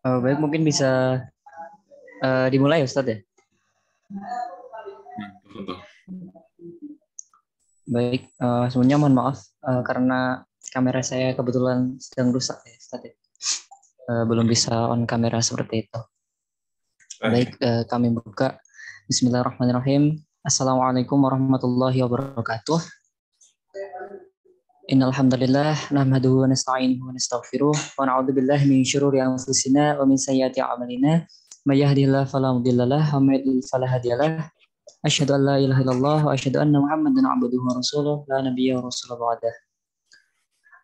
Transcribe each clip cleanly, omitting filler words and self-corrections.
Baik, mungkin bisa dimulai ya Ustadz ya. Betul. Baik, sebelumnya mohon maaf karena kamera saya kebetulan sedang rusak ya Ustadz ya. Belum bisa on kamera seperti itu. Baik, kami buka. Bismillahirrahmanirrahim. Assalamualaikum warahmatullahi wabarakatuh. Innal hamdalillah nahmaduhu wa nasta'inuhu wa nastaghfiruh wa na'udzu billahi min syururi anfusina wa min sayyiati a'malina. May yahdihillahu fala mudhillalah wa may yudlil fala hadiyalah. Asyhadu an la ilaha illallah wa asyhadu anna Muhammadan abduhu wa rasuluh la nabiyya wa rasul ba'dah.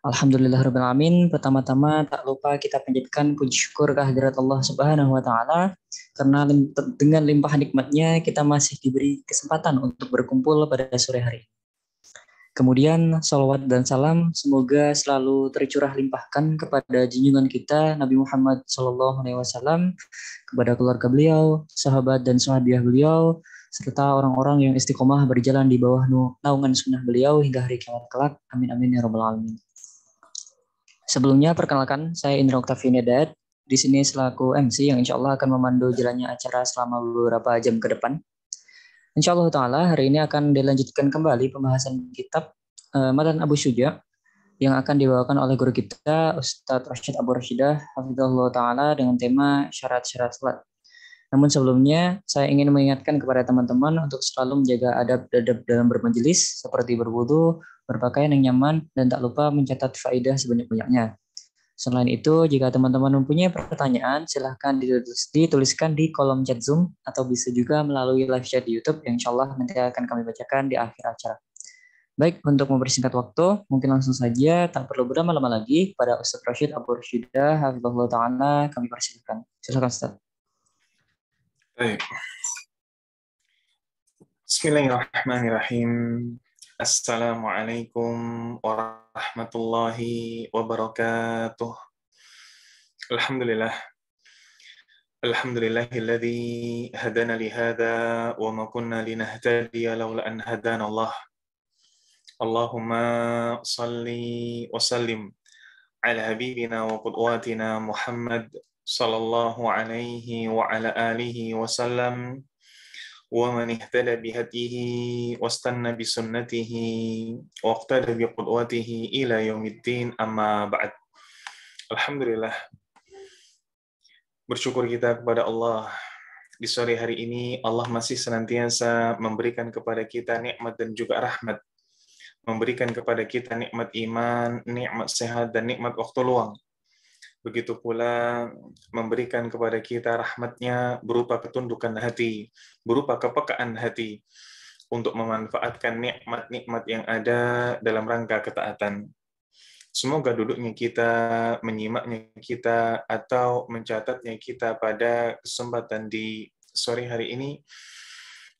Alhamdulillahirabbil alamin. Pertama-tama tak lupa kita panjatkan puji syukur kehadirat Allah Subhanahu wa taala karena dengan limpah nikmatnya kita masih diberi kesempatan untuk berkumpul pada sore hari. Kemudian salawat dan salam semoga selalu tercurah limpahkan kepada junjungan kita Nabi Muhammad SAW, kepada keluarga beliau, sahabat dan sahabiah beliau, serta orang-orang yang istiqomah berjalan di bawah naungan sunnah beliau hingga hari kiamat kelak. Amin amin ya rabbal alamin. Sebelumnya perkenalkan, saya Indra Octavian Hidayat. Di sini selaku MC yang insya Allah akan memandu jalannya acara selama beberapa jam ke depan. Insya Allah Ta'ala hari ini akan dilanjutkan kembali pembahasan kitab Matan Abu Syuja yang akan dibawakan oleh guru kita Ustadz Rashid Abu Rashidah Hafizahullah Ta'ala dengan tema syarat-syarat salat. Namun sebelumnya saya ingin mengingatkan kepada teman-teman untuk selalu menjaga adab-adab dalam bermajelis seperti berwudu, berpakaian yang nyaman, dan tak lupa mencatat faedah sebanyak-banyaknya. Selain itu, jika teman-teman mempunyai pertanyaan, silahkan dituliskan di kolom chat Zoom atau bisa juga melalui live chat di YouTube yang insya Allah nanti akan kami bacakan di akhir acara. Baik, untuk mempersingkat waktu, mungkin langsung saja, tak perlu berlama-lama lagi, pada Ustadz Rashid Abu Rashidah, Hafizahullah Ta'ala, kami persilakan. Silakan Ustadz. Baik. Bismillahirrahmanirrahim. Assalamualaikum warahmatullahi wabarakatuh. Alhamdulillah. Alhamdulillahilladzi hadana lihada wa ma kunna linahtadiya laula an hadana Allah. Allahumma salli wa sallim ala habibina wa qudwatina Muhammad sallallahu alaihi wa ala alihi wa sallam. ومن اهتدى بهديه واستنى بسنته واقتدى بقدوته إلى يوم الدين أما بعد. Alhamdulillah, bersyukur kita kepada Allah. Di sore hari ini Allah masih senantiasa memberikan kepada kita nikmat dan juga rahmat, memberikan kepada kita nikmat iman, nikmat sehat, dan nikmat waktu luang. Begitu pula memberikan kepada kita rahmatnya berupa ketundukan hati, berupa kepekaan hati, untuk memanfaatkan nikmat-nikmat yang ada dalam rangka ketaatan. Semoga duduknya kita, menyimaknya kita, atau mencatatnya kita pada kesempatan di sore hari ini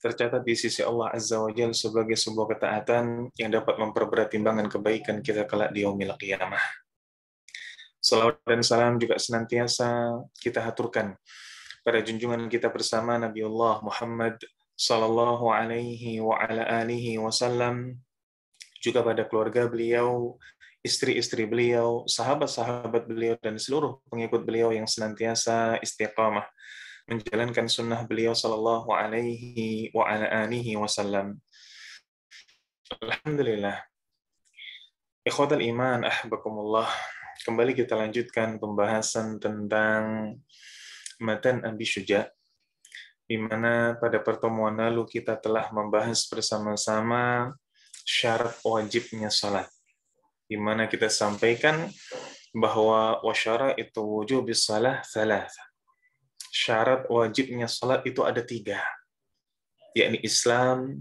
tercatat di sisi Allah Azza wa Jalla sebagai sebuah ketaatan yang dapat memperberat timbangan kebaikan kita kelak di yaumil qiyamah. Salawat dan salam juga senantiasa kita haturkan pada junjungan kita bersama Nabiullah Muhammad sallallahu alaihi wa ala alihi wasallam, juga pada keluarga beliau, istri-istri beliau, sahabat-sahabat beliau, dan seluruh pengikut beliau yang senantiasa istiqamah menjalankan sunnah beliau sallallahu alaihi wa ala alihi wasallam. Alhamdulillah. Ikhwatal iman, ahbakumullah. Kembali kita lanjutkan pembahasan tentang Matan Abi Syuja, di mana pada pertemuan lalu kita telah membahas bersama-sama syarat wajibnya salat, di mana kita sampaikan bahwa wasyara itu wujubis salah thalatha. Syarat wajibnya salat itu ada 3, yakni Islam,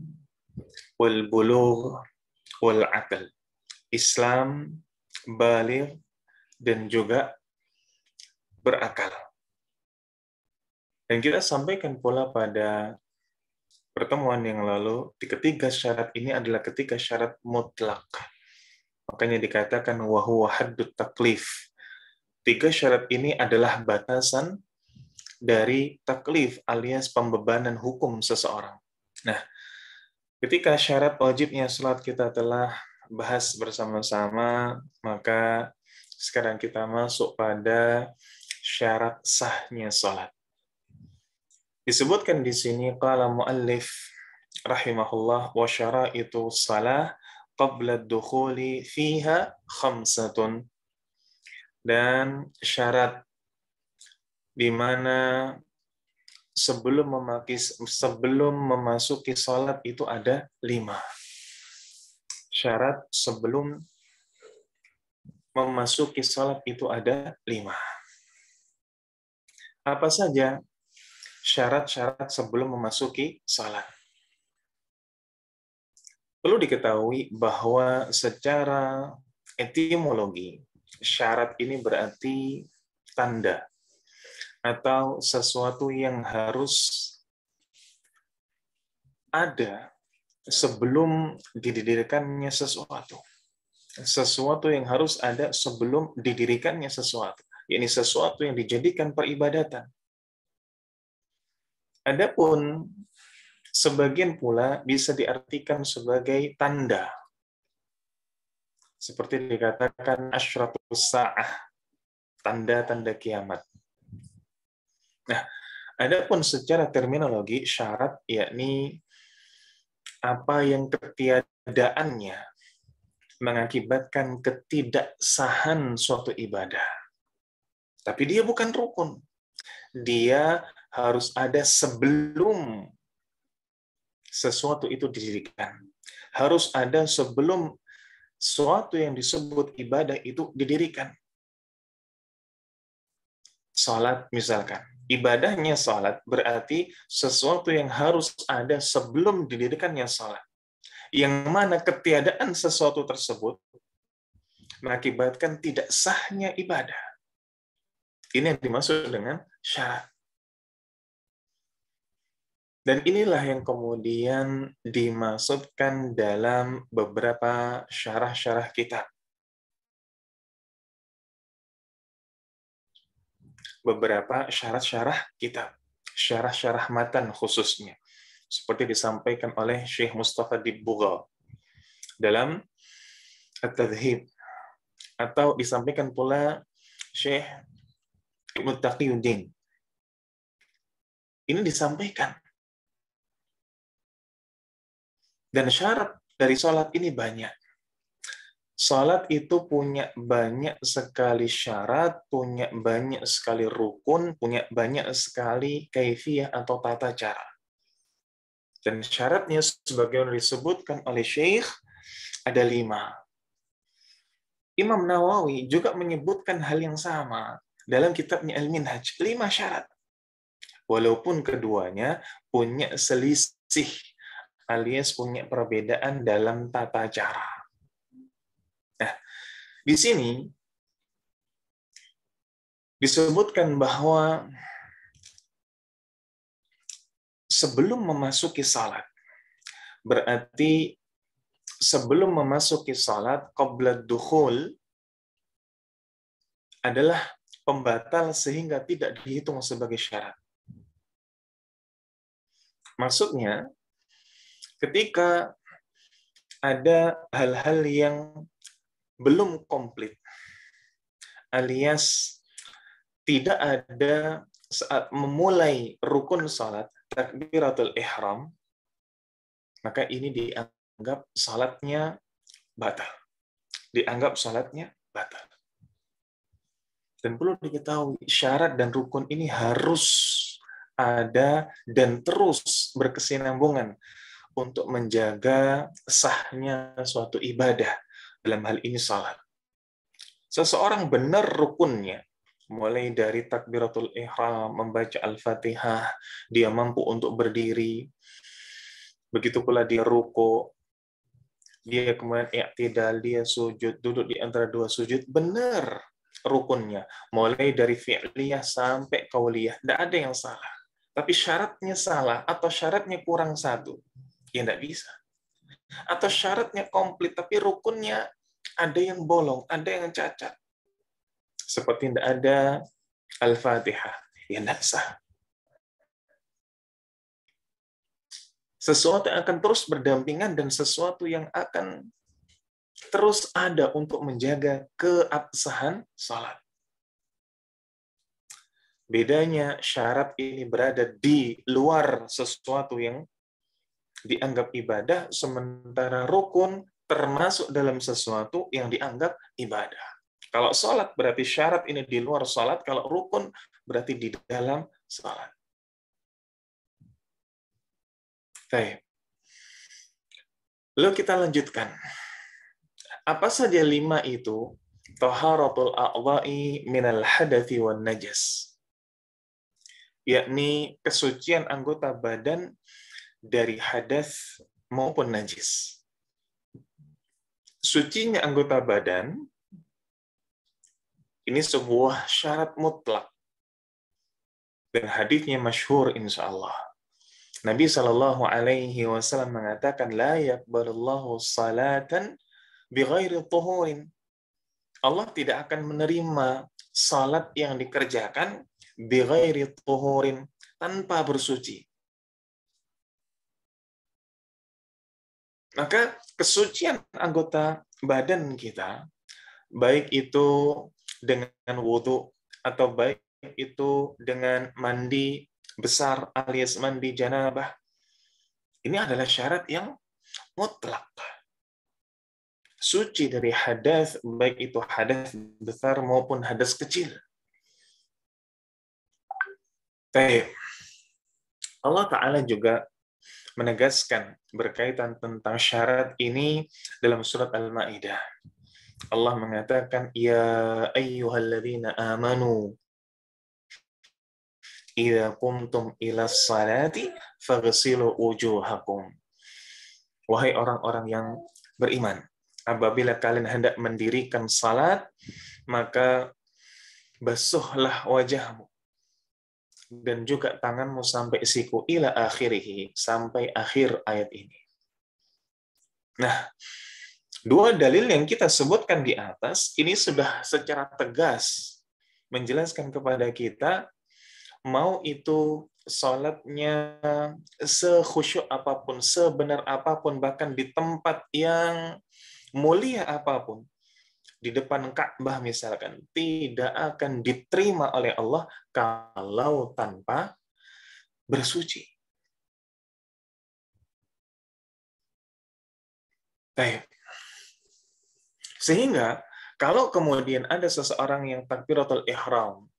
wal bulugh, wal aql. Islam, baligh, dan juga berakal. Dan kita sampaikan pula pada pertemuan yang lalu, ketiga syarat ini adalah ketiga syarat mutlak. Makanya dikatakan wa huwa haddut taklif. 3 syarat ini adalah batasan dari taklif alias pembebanan hukum seseorang. Nah, ketika syarat wajibnya salat kita telah bahas bersama-sama, maka sekarang kita masuk pada syarat sahnya salat. Disebutkan di sini qala muallif rahimahullah wa syaraitu shalah qabla ad-dukhuli fiha khamsatun, dan syarat di mana sebelum memasuki salat itu ada 5. Syarat sebelum memasuki salat itu ada 5. Apa saja syarat-syarat sebelum memasuki salat? Perlu diketahui bahwa secara etimologi, syarat ini berarti tanda atau sesuatu yang harus ada sebelum didirikannya sesuatu. Sesuatu yang harus ada sebelum didirikannya sesuatu, yakni sesuatu yang dijadikan peribadatan. Adapun sebagian pula bisa diartikan sebagai tanda. Seperti dikatakan asyratus sa'ah, tanda-tanda kiamat. Nah, adapun secara terminologi syarat yakni apa yang ketiadaannya mengakibatkan ketidaksahan suatu ibadah. Tapi dia bukan rukun. Dia harus ada sebelum sesuatu itu didirikan. Harus ada sebelum suatu yang disebut ibadah itu didirikan. Salat misalkan. Ibadahnya salat berarti sesuatu yang harus ada sebelum didirikannya salat. Yang mana ketiadaan sesuatu tersebut mengakibatkan tidak sahnya ibadah. Ini yang dimaksud dengan syarat. Dan inilah yang kemudian dimaksudkan dalam beberapa syarah-syarah kitab. Beberapa syarah-syarah kitab. Syarah-syarah matan khususnya. Seperti disampaikan oleh Syekh Mustafa Dibbughal dalam At-Tadhib. Atau disampaikan pula Syekh Ibnu Taqiyuddin. Ini disampaikan. Dan syarat dari sholat ini banyak. Sholat itu punya banyak sekali syarat, punya banyak sekali rukun, punya banyak sekali kaifiyah atau tata cara. Dan syaratnya sebagaimana disebutkan oleh Syekh ada 5. Imam Nawawi juga menyebutkan hal yang sama dalam kitabnya Al-Minhaj. 5 syarat. Walaupun keduanya punya selisih alias punya perbedaan dalam tata cara. Nah, di sini disebutkan bahwa sebelum memasuki salat, berarti sebelum memasuki salat, qabla dukhul adalah pembatal sehingga tidak dihitung sebagai syarat. Maksudnya, ketika ada hal-hal yang belum komplit, alias tidak ada saat memulai rukun salat, takbiratul ihram, maka ini dianggap salatnya batal. Dianggap salatnya batal. Dan perlu diketahui, syarat dan rukun ini harus ada dan terus berkesinambungan untuk menjaga sahnya suatu ibadah, dalam hal ini salat. Seseorang benar rukunnya, mulai dari takbiratul ihram, membaca Al-Fatihah, dia mampu untuk berdiri, begitu pula dia ruku, dia kemudian i'tidal, dia sujud, duduk di antara 2 sujud, benar rukunnya, mulai dari fi'liyah sampai qauliyah, tidak ada yang salah. Tapi syaratnya salah, atau syaratnya kurang 1, ya tidak bisa. Atau syaratnya komplit, tapi rukunnya ada yang bolong, ada yang cacat. Seperti tidak ada Al-Fatihah, ya tidak sah. Sesuatu yang akan terus berdampingan dan sesuatu yang akan terus ada untuk menjaga keabsahan salat. Bedanya syarat ini berada di luar sesuatu yang dianggap ibadah, sementara rukun termasuk dalam sesuatu yang dianggap ibadah. Kalau sholat berarti syarat ini di luar sholat, kalau rukun berarti di dalam sholat. Baik. Lalu kita lanjutkan. Apa saja 5 itu? Taharatul a'dha'i minal hadathi wan najas. Yakni kesucian anggota badan dari hadas maupun najis. Sucinya anggota badan ini sebuah syarat mutlak. Dan hadisnya masyhur insyaallah. Nabi Shallallahu Alaihi Wasallam mengatakan, la yaqbalullahu salatan bighairi tuhurin. Allah tidak akan menerima salat yang dikerjakan bighairi tuhurin, tanpa bersuci. Maka kesucian anggota badan kita, baik itu dengan wudhu atau baik itu dengan mandi besar alias mandi janabah, ini adalah syarat yang mutlak. Suci dari hadas, baik itu hadas besar maupun hadas kecil. Baik. Allah Ta'ala juga menegaskan berkaitan tentang syarat ini dalam surat Al-Maidah. Allah mengatakan, ya ayyuhalladzina amanu idza qumtum ila sholati faghsilu wujuhakum. Wahai orang-orang yang beriman, apabila kalian hendak mendirikan salat, maka basuhlah wajahmu dan juga tanganmu sampai siku ila akhirih, sampai akhir ayat ini. Nah, 2 dalil yang kita sebutkan di atas ini sudah secara tegas menjelaskan kepada kita, mau itu salatnya sekhusyuk apapun, sebenar apapun, bahkan di tempat yang mulia apapun, di depan Ka'bah misalkan, tidak akan diterima oleh Allah kalau tanpa bersuci. Baik. Sehingga kalau kemudian ada seseorang yang takbiratul ihram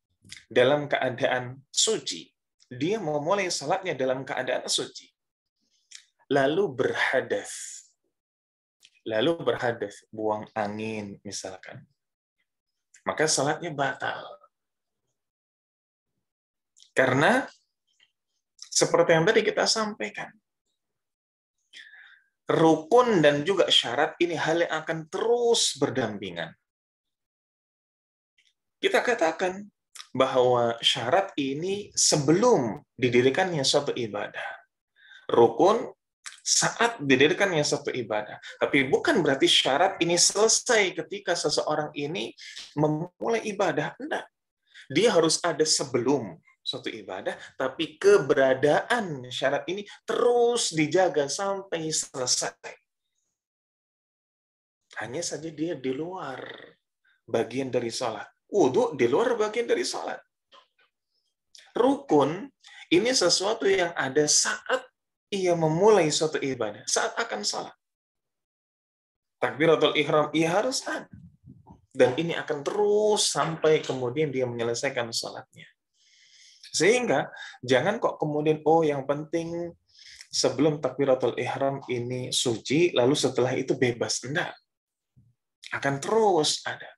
dalam keadaan suci, dia memulai salatnya dalam keadaan suci, lalu berhadas, buang angin misalkan, maka salatnya batal. Karena seperti yang tadi kita sampaikan, rukun dan juga syarat ini hal yang akan terus berdampingan. Kita katakan bahwa syarat ini sebelum didirikannya suatu ibadah, rukun saat didirikannya suatu ibadah. Tapi bukan berarti syarat ini selesai ketika seseorang ini memulai ibadah. Enggak. Dia harus ada sebelum suatu ibadah, tapi keberadaan syarat ini terus dijaga sampai selesai. Hanya saja dia di luar bagian dari sholat. Wudhu di luar bagian dari sholat. Rukun ini sesuatu yang ada saat ia memulai suatu ibadah, saat akan sholat. Takbiratul ihram ia harus ada. Dan ini akan terus sampai kemudian dia menyelesaikan sholatnya. Sehingga jangan kok kemudian, yang penting sebelum takbiratul ihram ini suci, lalu setelah itu bebas. Enggak. Akan terus ada.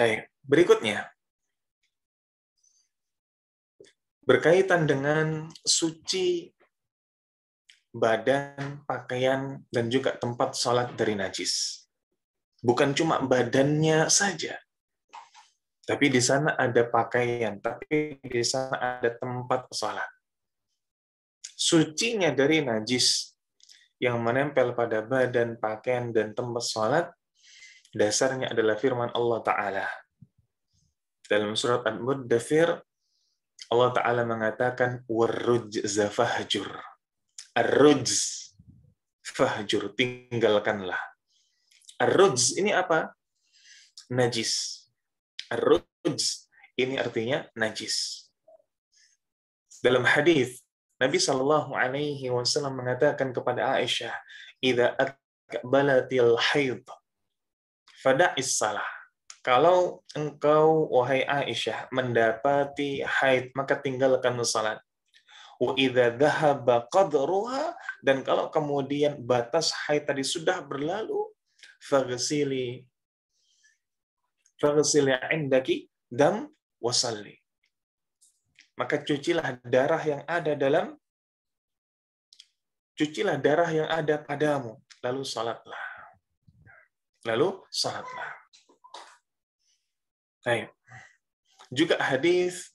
Baik, berikutnya. Berkaitan dengan suci badan, pakaian, dan juga tempat sholat dari najis. Bukan cuma badannya saja. Tapi di sana ada pakaian, tapi di sana ada tempat sholat. Sucinya dari najis yang menempel pada badan, pakaian, dan tempat sholat, dasarnya adalah firman Allah Ta'ala. Dalam surat Al-Muddathir, Allah Ta'ala mengatakan, وَالرُّجْزَ فَهْجُرْ. Ar-rujz, fahjur, tinggalkanlah. Ar-rujz ini apa? Najis. Ar-rujz ini artinya najis. Dalam hadis Nabi Shallallahu Alaihi Wasallam mengatakan kepada Aisyah, "Idza aqbalatil haid, fada'is salah." Kalau engkau wahai Aisyah mendapati haid, maka tinggalkan salat. Wa idza dhahaba qadruha, dan kalau kemudian batas haid tadi sudah berlalu, faghsili indaki dam wasalli. Maka cucilah darah yang ada padamu, lalu salatlah. Baik. Juga hadis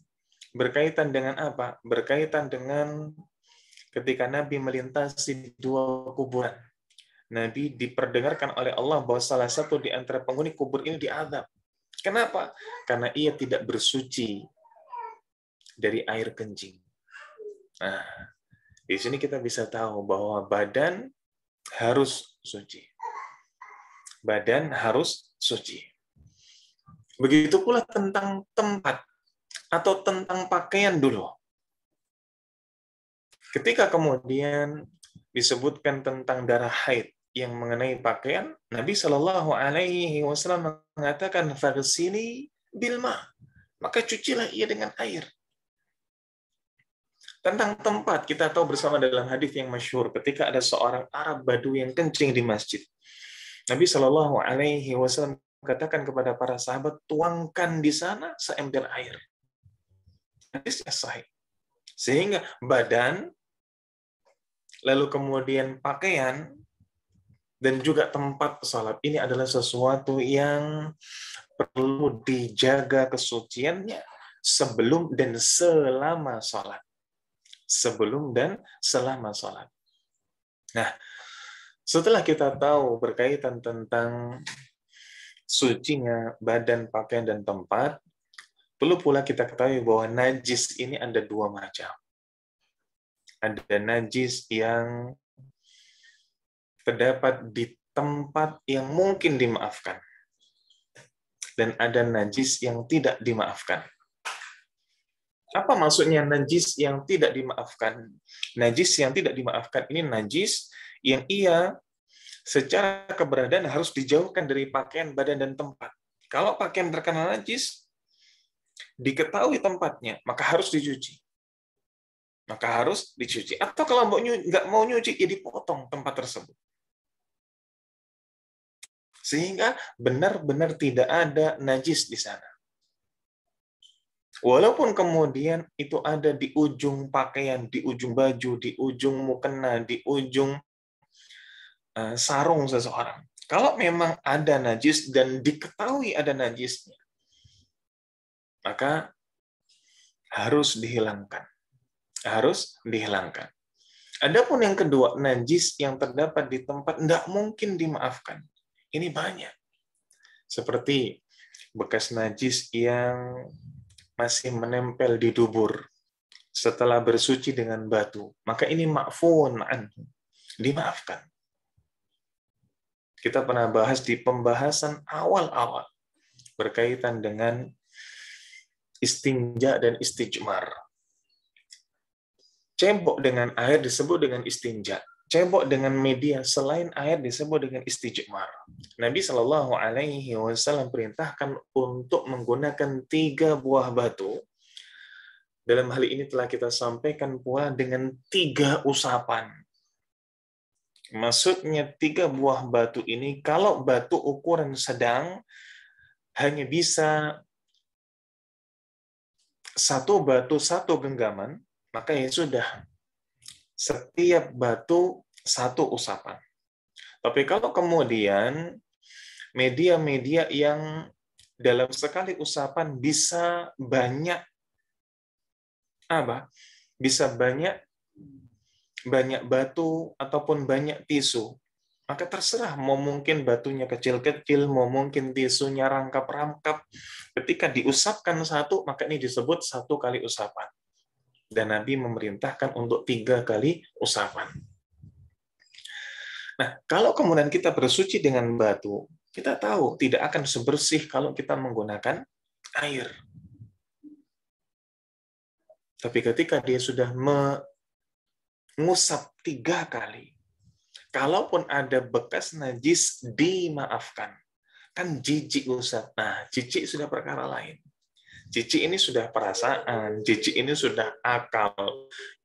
berkaitan dengan apa? Berkaitan dengan ketika Nabi melintasi dua kuburan. Nabi diperdengarkan oleh Allah bahwa salah satu di antara penghuni kubur ini diazab. Kenapa? Karena ia tidak bersuci dari air kencing. Nah, di sini kita bisa tahu bahwa badan harus suci. Badan harus suci. Begitu pula tentang tempat atau tentang pakaian dulu. Ketika kemudian disebutkan tentang darah haid yang mengenai pakaian, Nabi Shallallahu Alaihi Wasallam mengatakan faghsili bilma, maka cucilah ia dengan air. Tentang tempat, kita tahu bersama dalam hadis yang masyhur ketika ada seorang Arab Badui yang kencing di masjid. Nabi Shallallahu Alaihi Wasallam katakan kepada para sahabat, tuangkan di sana seember air. Hadisnya sahih. Sehingga badan, lalu kemudian pakaian, dan juga tempat salat ini adalah sesuatu yang perlu dijaga kesuciannya sebelum dan selama salat. Sebelum dan selama salat. Nah, setelah kita tahu berkaitan tentang sucinya badan, pakaian, dan tempat, perlu pula kita ketahui bahwa najis ini ada dua macam. Ada najis yang terdapat di tempat yang mungkin dimaafkan. Dan ada najis yang tidak dimaafkan. Apa maksudnya najis yang tidak dimaafkan? Najis yang tidak dimaafkan ini najis yang ia secara keberadaan harus dijauhkan dari pakaian, badan, dan tempat. Kalau pakaian terkena najis, diketahui tempatnya, maka harus dicuci. Atau kalau nggak mau nyuci, ya dipotong tempat tersebut. Sehingga benar-benar tidak ada najis di sana. Walaupun kemudian itu ada di ujung pakaian, di ujung baju, di ujung mukena, di ujung sarung seseorang. Kalau memang ada najis dan diketahui ada najisnya, maka harus dihilangkan. Adapun yang kedua, najis yang terdapat di tempat tidak mungkin dimaafkan. Ini banyak. Seperti bekas najis yang masih menempel di dubur setelah bersuci dengan batu, maka ini ma'fuun anhu, dimaafkan. Kita pernah bahas di pembahasan awal-awal berkaitan dengan istinja dan istijmar. Cebok dengan air disebut dengan istinja. Cebok dengan media selain air disebut dengan istijmar. Nabi Shallallahu Alaihi Wasallam perintahkan untuk menggunakan 3 buah batu. Dalam hal ini telah kita sampaikan pula dengan 3 usapan. Maksudnya 3 buah batu ini, kalau batu ukuran sedang hanya bisa 1 batu 1 genggaman, maka ya sudah. Setiap batu 1 usapan. Tapi kalau kemudian media-media yang dalam sekali usapan bisa banyak Bisa banyak batu ataupun banyak tisu, maka terserah, mau mungkin batunya kecil-kecil, mau mungkin tisunya rangkap-rangkap. Ketika diusapkan 1, maka ini disebut 1 kali usapan. Dan Nabi memerintahkan untuk 3 kali usapan. Nah, kalau kemudian kita bersuci dengan batu, kita tahu tidak akan sebersih kalau kita menggunakan air. Tapi ketika dia sudah mengusap 3 kali, kalaupun ada bekas najis, dimaafkan. Kan jijik, Ustaz. Nah, jijik sudah perkara lain. Jijik ini sudah perasaan, jijik ini sudah akal.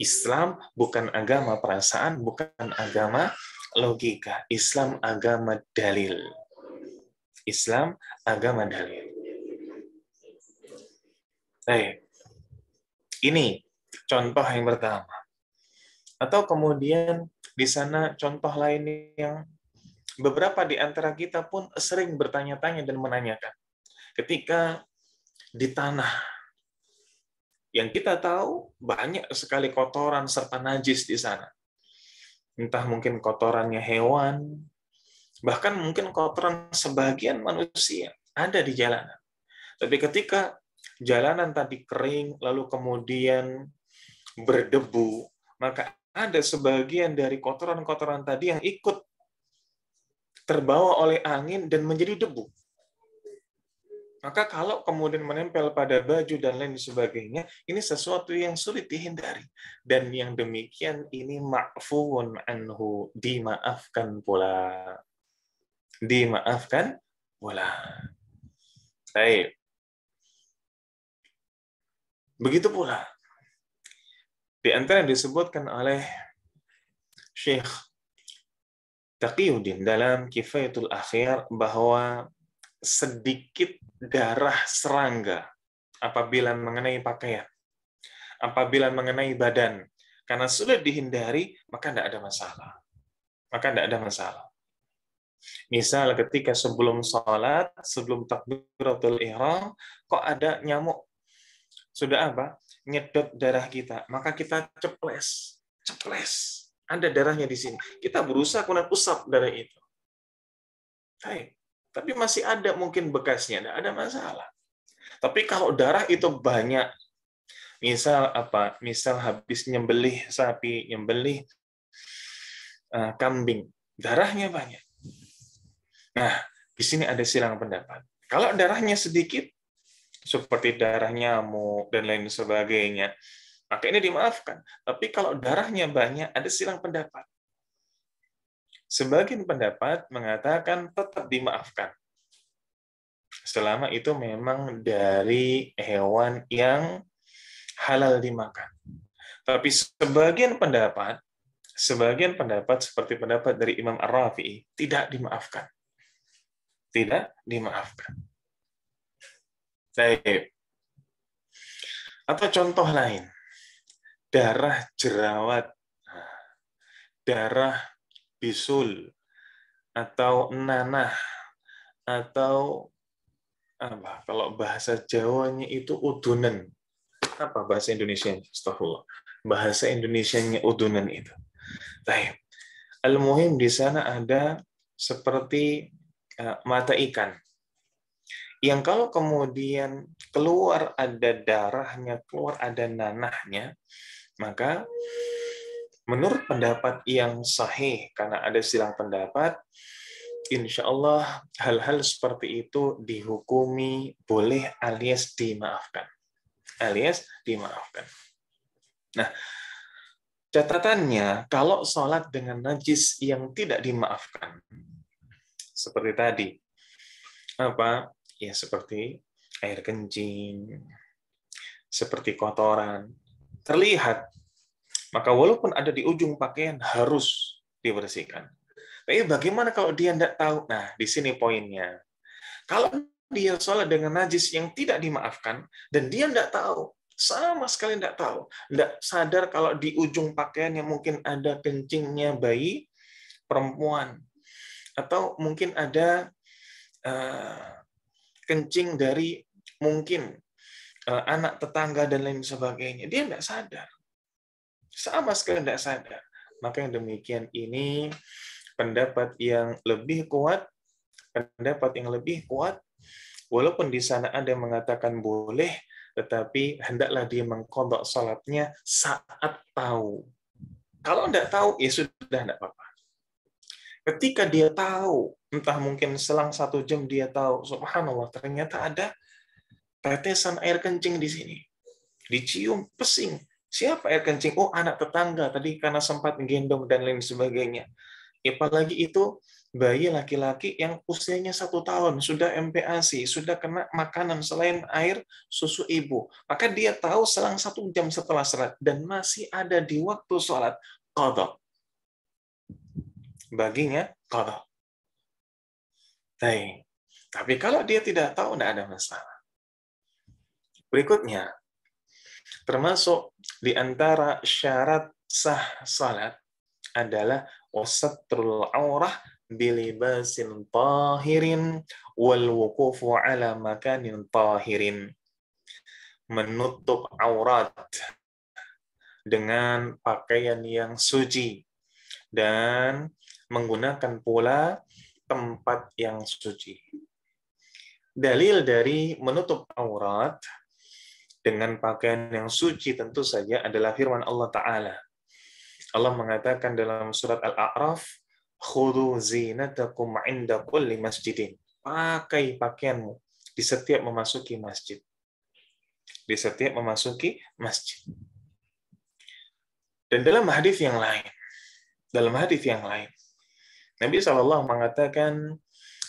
Islam bukan agama perasaan, bukan agama logika. Islam agama dalil. Islam agama dalil. Baik. Ini contoh yang pertama. Atau kemudian di sana contoh lain yang beberapa di antara kita pun sering bertanya-tanya dan menanyakan. Ketika di tanah yang kita tahu banyak sekali kotoran serta najis di sana. Entah mungkin kotorannya hewan, bahkan mungkin kotoran sebagian manusia ada di jalanan. Tapi ketika jalanan tadi kering, lalu kemudian berdebu, maka ada sebagian dari kotoran-kotoran tadi yang ikut terbawa oleh angin dan menjadi debu. Maka kalau kemudian menempel pada baju dan lain sebagainya, ini sesuatu yang sulit dihindari. Dan yang demikian ini ma'fuun anhu, dimaafkan pula. Dimaafkan pula. Baik. Begitu pula. Di antara yang disebutkan oleh Syekh Taqiyuddin dalam Kifayatul Akhir bahwa sedikit darah serangga apabila mengenai pakaian, apabila mengenai badan, karena sulit dihindari, maka tidak ada masalah. Maka tidak ada masalah. Misal ketika sebelum sholat, sebelum takbiratul ihram, kok ada nyamuk, sudah apa? Nyedot darah kita, maka kita ceples. Ada darahnya di sini. Kita berusaha kemudian usap darah itu. Baik. Tapi masih ada mungkin bekasnya, tidak ada masalah. Tapi kalau darah itu banyak, misal apa? Misal habis nyembelih sapi, nyembelih kambing, darahnya banyak. Nah, di sini ada silang pendapat. Kalau darahnya sedikit, seperti darah nyamuk dan lain sebagainya, maka ini dimaafkan. Tapi kalau darahnya banyak, ada silang pendapat. Sebagian pendapat mengatakan tetap dimaafkan. Selama itu memang dari hewan yang halal dimakan. Tapi sebagian pendapat seperti pendapat dari Imam Ar-Rafi'i tidak dimaafkan. Tidak dimaafkan. Baik. Atau contoh lain, darah jerawat, darah bisul, atau nanah, atau apa? Kalau bahasa Jawanya itu udunan. Apa bahasa Indonesianya? Astagfirullah. Bahasa Indonesianya udunan itu. Baik. Al-muhim di sana ada seperti mata ikan. Yang kalau kemudian keluar ada darahnya, keluar ada nanahnya, maka menurut pendapat yang sahih, karena ada silang pendapat, insya Allah hal-hal seperti itu dihukumi boleh alias dimaafkan. Alias dimaafkan. Nah, catatannya, kalau sholat dengan najis yang tidak dimaafkan, seperti tadi, apa? Ya seperti air kencing, seperti kotoran, terlihat, maka walaupun ada di ujung pakaian harus dibersihkan. Tapi bagaimana kalau dia tidak tahu? Nah, di sini poinnya. Kalau dia sholat dengan najis yang tidak dimaafkan, dan dia tidak tahu, sama sekali tidak tahu, tidak sadar kalau di ujung pakaiannya mungkin ada kencingnya bayi, perempuan, atau mungkin ada kencing dari mungkin anak tetangga dan lain sebagainya. Dia tidak sadar. Sama sekali tidak sadar. Maka yang demikian ini pendapat yang lebih kuat, walaupun di sana ada yang mengatakan boleh, tetapi hendaklah dia mengqadha salatnya saat tahu. Kalau tidak tahu, ya sudah tidak apa-apa. Ketika dia tahu, entah mungkin selang 1 jam dia tahu, subhanallah, ternyata ada tetesan air kencing di sini. Dicium, pesing. Siapa air kencing? Oh, anak tetangga tadi karena sempat gendong dan lain sebagainya. Apalagi itu bayi laki-laki yang usianya 1 tahun, sudah MPASI, sudah kena makanan selain air susu ibu. Maka dia tahu selang 1 jam setelah salat dan masih ada di waktu sholat, qadha. Baginya qadha. Tapi kalau dia tidak tahu, tidak ada masalah. Berikutnya, termasuk di antara syarat sah salat adalah wasatrul aurah bilibasin tahirin wal wuqufu ala makanin tahirin. Menutup aurat dengan pakaian yang suci dan menggunakan pula tempat yang suci. Dalil dari menutup aurat dengan pakaian yang suci tentu saja adalah firman Allah Ta'ala. Allah mengatakan dalam surat Al-A'raf, "Khudhu zinatakum 'inda kulli masjidin." Pakai pakaianmu di setiap memasuki masjid. Di setiap memasuki masjid. Dan dalam hadis yang lain, Nabi SAW mengatakan,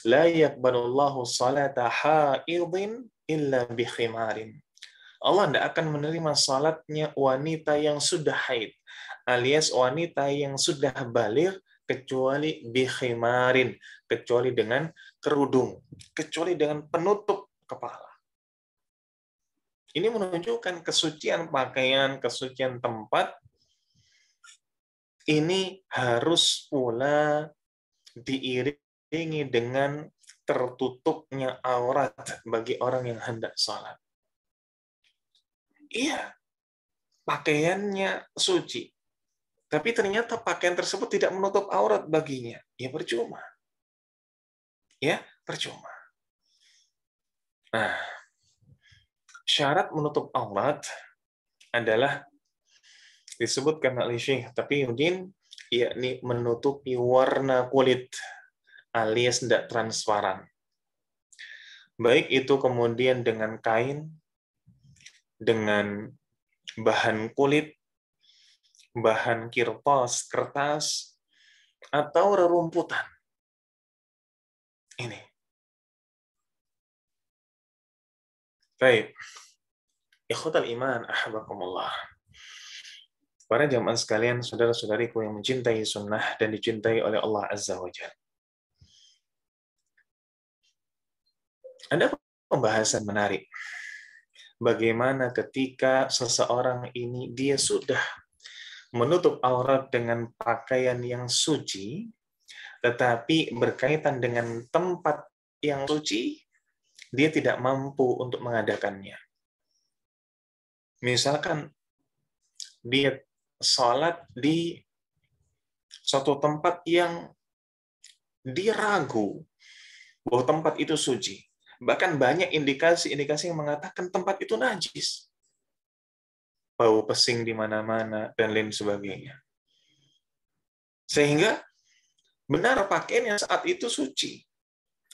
"La yaqbalullahu salata haidin illa bi khimarin." Allah tidak akan menerima salatnya wanita yang sudah haid, alias wanita yang sudah baligh, kecuali bi khimarin, kecuali dengan kerudung, kecuali dengan penutup kepala. Ini menunjukkan kesucian pakaian, kesucian tempat, ini harus pula diiringi dengan tertutupnya aurat bagi orang yang hendak sholat. Iya, pakaiannya suci, tapi ternyata pakaian tersebut tidak menutup aurat baginya. Ya percuma. Nah, syarat menutup aurat adalah disebutkan oleh Syekh Taqiyuddin, yakni menutupi warna kulit alias tidak transparan. Baik itu kemudian dengan kain, dengan bahan kulit, bahan kertas, atau rerumputan. Ini. Baik. Ikhwatal iman, ahabakumullah. Para jamaah sekalian, saudara-saudariku yang mencintai sunnah dan dicintai oleh Allah Azza wa Jalla. Ada pembahasan menarik. Bagaimana ketika seseorang ini dia sudah menutup aurat dengan pakaian yang suci, tetapi berkaitan dengan tempat yang suci, dia tidak mampu untuk mengadakannya. Misalkan dia sholat di suatu tempat yang dia ragu bahwa tempat itu suci. Bahkan banyak indikasi-indikasi yang mengatakan tempat itu najis. Bau pesing di mana-mana, dan lain sebagainya. Sehingga benar pakaian yang saat itu suci,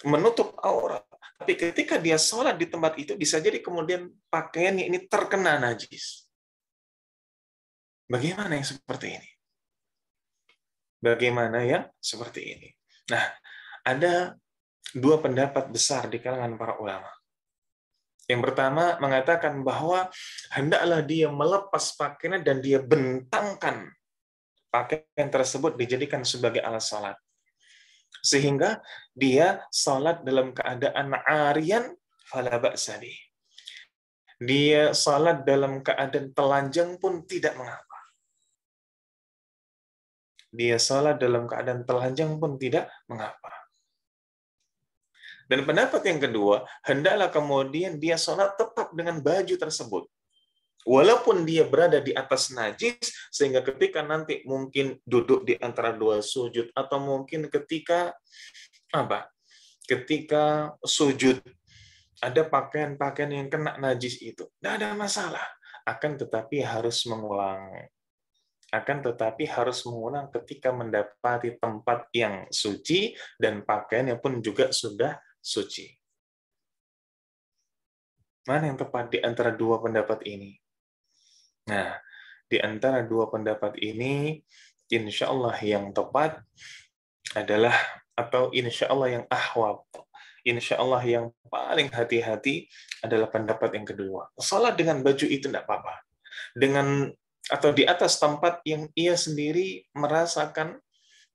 menutup aurat. Tapi ketika dia sholat di tempat itu, bisa jadi kemudian pakaiannya ini terkena najis. Bagaimana yang seperti ini? Nah, ada dua pendapat besar di kalangan para ulama. Yang pertama mengatakan bahwa hendaklah dia melepas pakaiannya dan dia bentangkan pakaian tersebut dijadikan sebagai alat salat. Sehingga dia salat dalam keadaan arian fala ba'sa bih. Dia salat dalam keadaan telanjang pun tidak mengapa. Dan pendapat yang kedua, hendaklah kemudian dia sholat tetap dengan baju tersebut. Walaupun dia berada di atas najis, sehingga ketika nanti mungkin duduk di antara dua sujud, atau mungkin ketika sujud, ada pakaian-pakaian yang kena najis itu. Tidak ada masalah. Akan tetapi harus mengulang ketika mendapati tempat yang suci dan pakaiannya pun juga sudah suci. Mana yang tepat di antara dua pendapat ini? Nah, Di antara dua pendapat ini, insya Allah yang tepat adalah, atau insya Allah yang ahwab, insya Allah yang paling hati-hati adalah pendapat yang kedua. Salat dengan baju itu tidak apa-apa. Dengan atau di atas tempat yang ia sendiri merasakan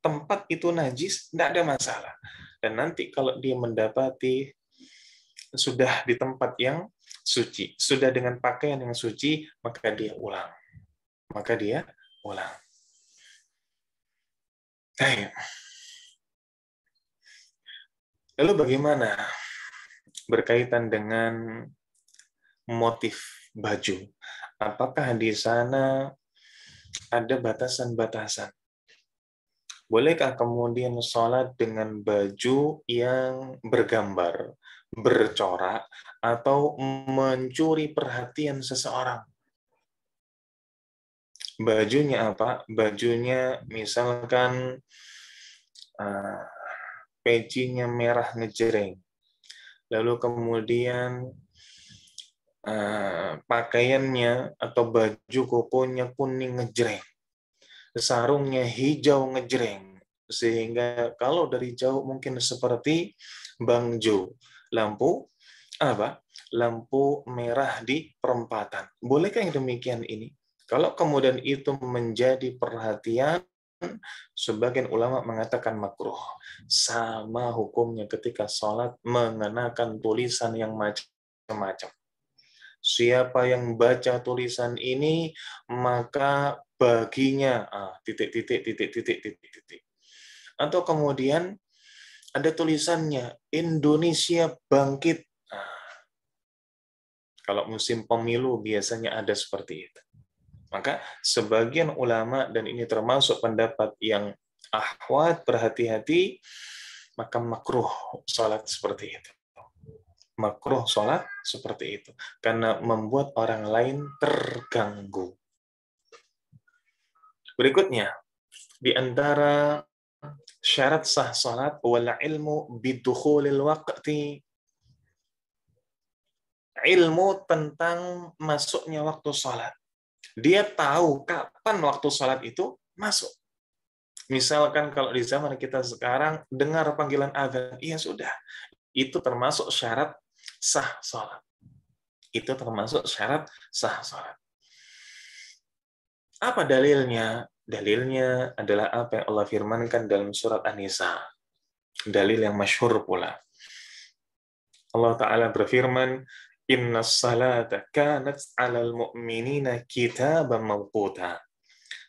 tempat itu najis, tidak ada masalah. Dan nanti kalau dia mendapati sudah di tempat yang suci, sudah dengan pakaian yang suci, maka dia ulang. Maka dia ulang. Lalu bagaimana berkaitan dengan motif baju? Apakah di sana ada batasan-batasan? Bolehkah kemudian sholat dengan baju yang bergambar, bercorak, atau mencuri perhatian seseorang? Bajunya apa? Bajunya misalkan pecinya merah ngejreng, lalu kemudian pakaiannya atau baju kokonya kuning ngejreng, sarungnya hijau ngejreng, sehingga kalau dari jauh mungkin seperti Bang Jo, lampu apa? Lampu merah di perempatan. Bolehkah yang demikian ini? Kalau kemudian itu menjadi perhatian, sebagian ulama mengatakan makruh. Sama hukumnya ketika sholat mengenakan tulisan yang macam-macam. Siapa yang baca tulisan ini, maka baginya titik. Atau kemudian ada tulisannya Indonesia bangkit. Kalau musim pemilu biasanya ada seperti itu. Maka sebagian ulama, dan ini termasuk pendapat yang ahwat, berhati-hati, maka makruh sholat seperti itu. Makruh sholat seperti itu. Karena membuat orang lain terganggu. Berikutnya, di antara syarat sah sholat, wal ilmu bidukhulil waqti. Ilmu tentang masuknya waktu sholat. Dia tahu kapan waktu sholat itu masuk. Misalkan kalau di zaman kita sekarang dengar panggilan azan, iya sudah. Itu termasuk syarat sah sholat. Itu termasuk syarat sah sholat. Apa dalilnya? Dalilnya adalah apa yang Allah firmankan dalam surat An-Nisa. Dalil yang masyhur pula. Allah Ta'ala berfirman, Inna salata kanat 'alal mu'minina kitaban mawquta.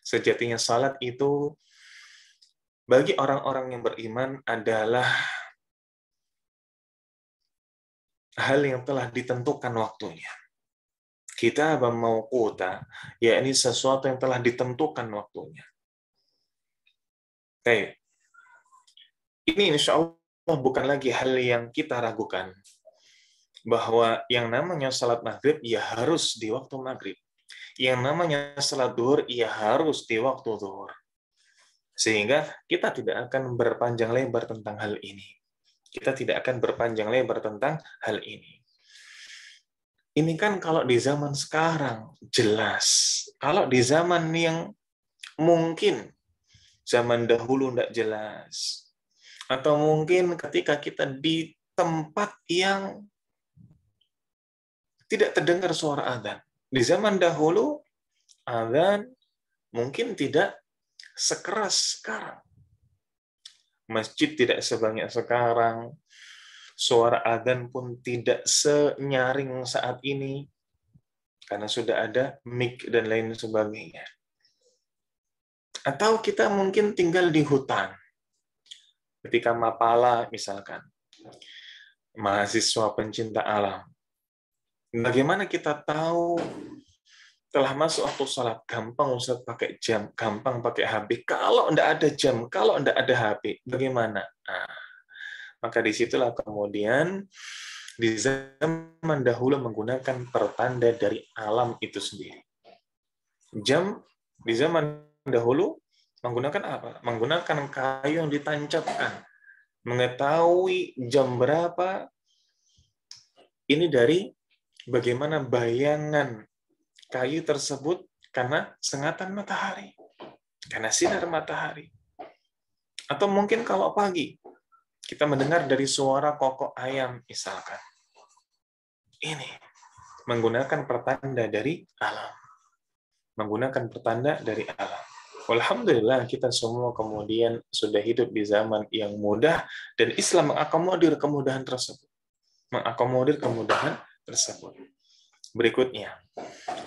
Sejatinya salat itu bagi orang-orang yang beriman adalah hal yang telah ditentukan waktunya. Kitaban mawquta, yakni sesuatu yang telah ditentukan waktunya. Oke. Ini insya Allah bukan lagi hal yang kita ragukan. Bahwa yang namanya salat maghrib ya harus di waktu maghrib. Yang namanya salat zuhur ya harus di waktu zuhur. Sehingga kita tidak akan berpanjang lebar tentang hal ini. Kita tidak akan berpanjang lebar tentang hal ini. Ini kan kalau di zaman sekarang jelas. Kalau di zaman yang mungkin zaman dahulu tidak jelas. Atau mungkin ketika kita di tempat yang tidak terdengar suara adzan. Di zaman dahulu, adzan mungkin tidak sekeras sekarang. Masjid tidak sebanyak sekarang. Suara adzan pun tidak senyaring saat ini. Karena sudah ada mic dan lain sebagainya. Atau kita mungkin tinggal di hutan. Ketika mapala misalkan. Mahasiswa pencinta alam. Bagaimana kita tahu telah masuk waktu salat? Gampang Ustaz pakai jam, gampang pakai HP. Kalau tidak ada jam, kalau tidak ada HP, bagaimana? Nah, maka disitulah kemudian di zaman dahulu menggunakan pertanda dari alam itu sendiri. Jam di zaman dahulu menggunakan apa? Menggunakan kayu yang ditancapkan. Mengetahui jam berapa, ini dari bagaimana bayangan kayu tersebut karena sengatan matahari, karena sinar matahari. Atau mungkin kalau pagi, kita mendengar dari suara kokok ayam misalkan. Ini menggunakan pertanda dari alam. Menggunakan pertanda dari alam. Alhamdulillah kita semua kemudian sudah hidup di zaman yang mudah dan Islam mengakomodir kemudahan tersebut. Mengakomodir kemudahan tersebut. Berikutnya,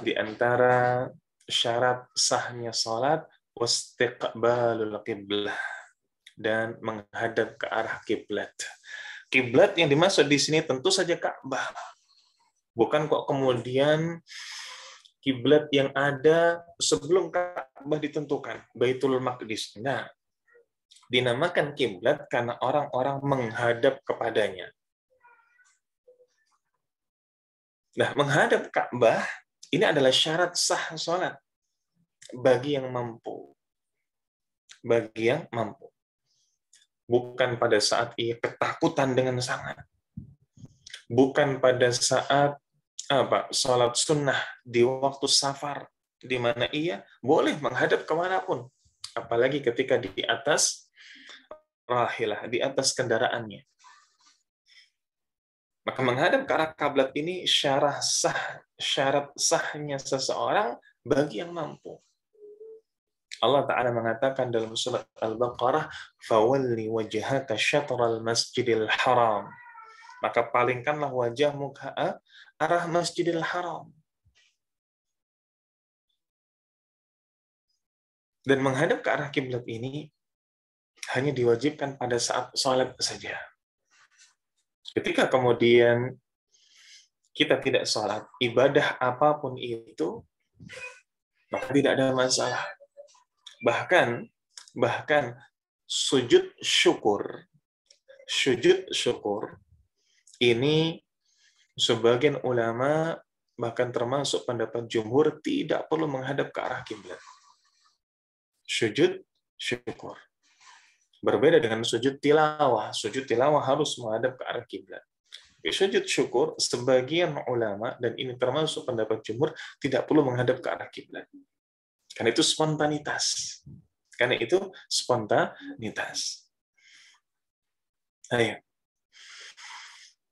di antara syarat sahnya salat wastiqbalul qiblah, dan menghadap ke arah kiblat. Kiblat yang dimaksud di sini tentu saja Ka'bah. Bukan kok kemudian kiblat yang ada sebelum Ka'bah ditentukan, Baitul Maqdis. Nah, dinamakan kiblat karena orang-orang menghadap kepadanya. Nah, menghadap Ka'bah ini adalah syarat sah salat bagi yang mampu. Bagi yang mampu. Bukan pada saat ia ketakutan dengan sangat. Bukan pada saat salat sunnah di waktu safar, di mana ia boleh menghadap kemanapun. Apalagi ketika di atas rahilah, di atas kendaraannya. Maka menghadap ke arah kiblat ini syarat sahnya seseorang bagi yang mampu. Allah Ta'ala mengatakan dalam surat Al-Baqarah, "Fawalli wajhaka syatral masjidil haram." Maka palingkanlah wajahmu ke arah Masjidil Haram. Dan menghadap ke arah kiblat ini hanya diwajibkan pada saat sholat saja. Ketika kemudian kita tidak sholat, ibadah apapun itu, maka tidak ada masalah. Bahkan sujud syukur ini sebagian ulama bahkan termasuk pendapat jumhur tidak perlu menghadap ke arah kiblat. Sujud syukur berbeda dengan sujud tilawah. Sujud tilawah harus menghadap ke arah kiblat. Sujud syukur sebagian ulama, dan ini termasuk pendapat jumhur, tidak perlu menghadap ke arah kiblat. Karena itu spontanitas. Ayo.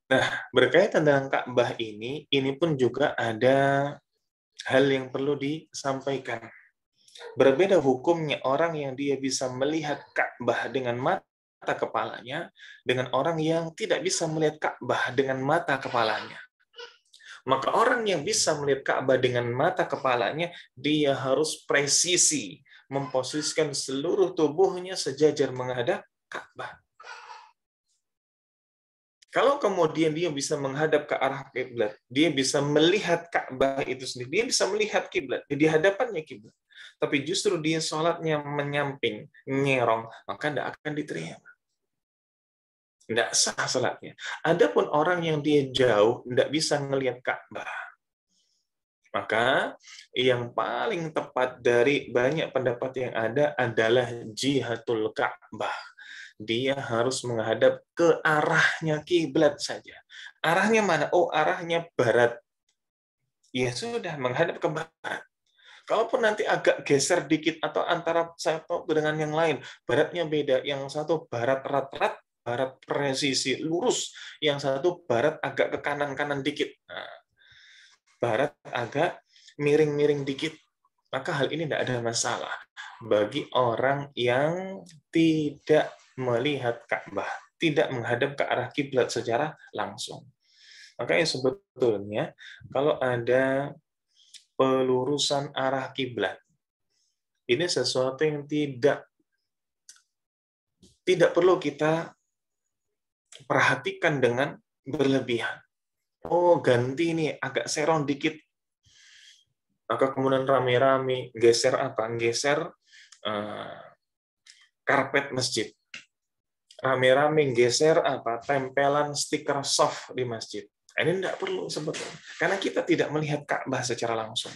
Nah, berkaitan dengan Ka'bah ini pun juga ada hal yang perlu disampaikan. Berbeda hukumnya orang yang dia bisa melihat Ka'bah dengan mata kepalanya dengan orang yang tidak bisa melihat Ka'bah dengan mata kepalanya. Maka orang yang bisa melihat Ka'bah dengan mata kepalanya, dia harus presisi, memposisikan seluruh tubuhnya sejajar menghadap Ka'bah. Kalau kemudian dia bisa menghadap ke arah kiblat, dia bisa melihat Ka'bah itu sendiri, dia bisa melihat kiblat, di hadapannya kiblat. Tapi justru dia sholatnya menyamping, nyerong, maka tidak akan diterima. Tidak sah sholatnya. Adapun orang yang dia jauh, tidak bisa melihat Ka'bah, maka yang paling tepat dari banyak pendapat yang ada adalah jihatul Ka'bah. Dia harus menghadap ke arahnya kiblat saja. Arahnya mana? Oh, arahnya barat. Ya sudah, menghadap ke barat. Kalaupun nanti agak geser dikit atau antara satu dengan yang lain, baratnya beda. Yang satu barat rat-rat, barat presisi lurus. Yang satu barat agak ke kanan-kanan dikit. Nah, barat agak miring-miring dikit. Maka hal ini tidak ada masalah bagi orang yang tidak melihat Ka'bah, tidak menghadap ke arah kiblat secara langsung. Makanya sebetulnya kalau ada pelurusan arah kiblat, ini sesuatu yang tidak perlu kita perhatikan dengan berlebihan. Oh, ganti nih, agak serong dikit. Maka kemudian rame-rame geser karpet masjid. Rame-rame geser tempelan stiker soft di masjid. Ini tidak perlu sebetulnya, karena kita tidak melihat Ka'bah secara langsung.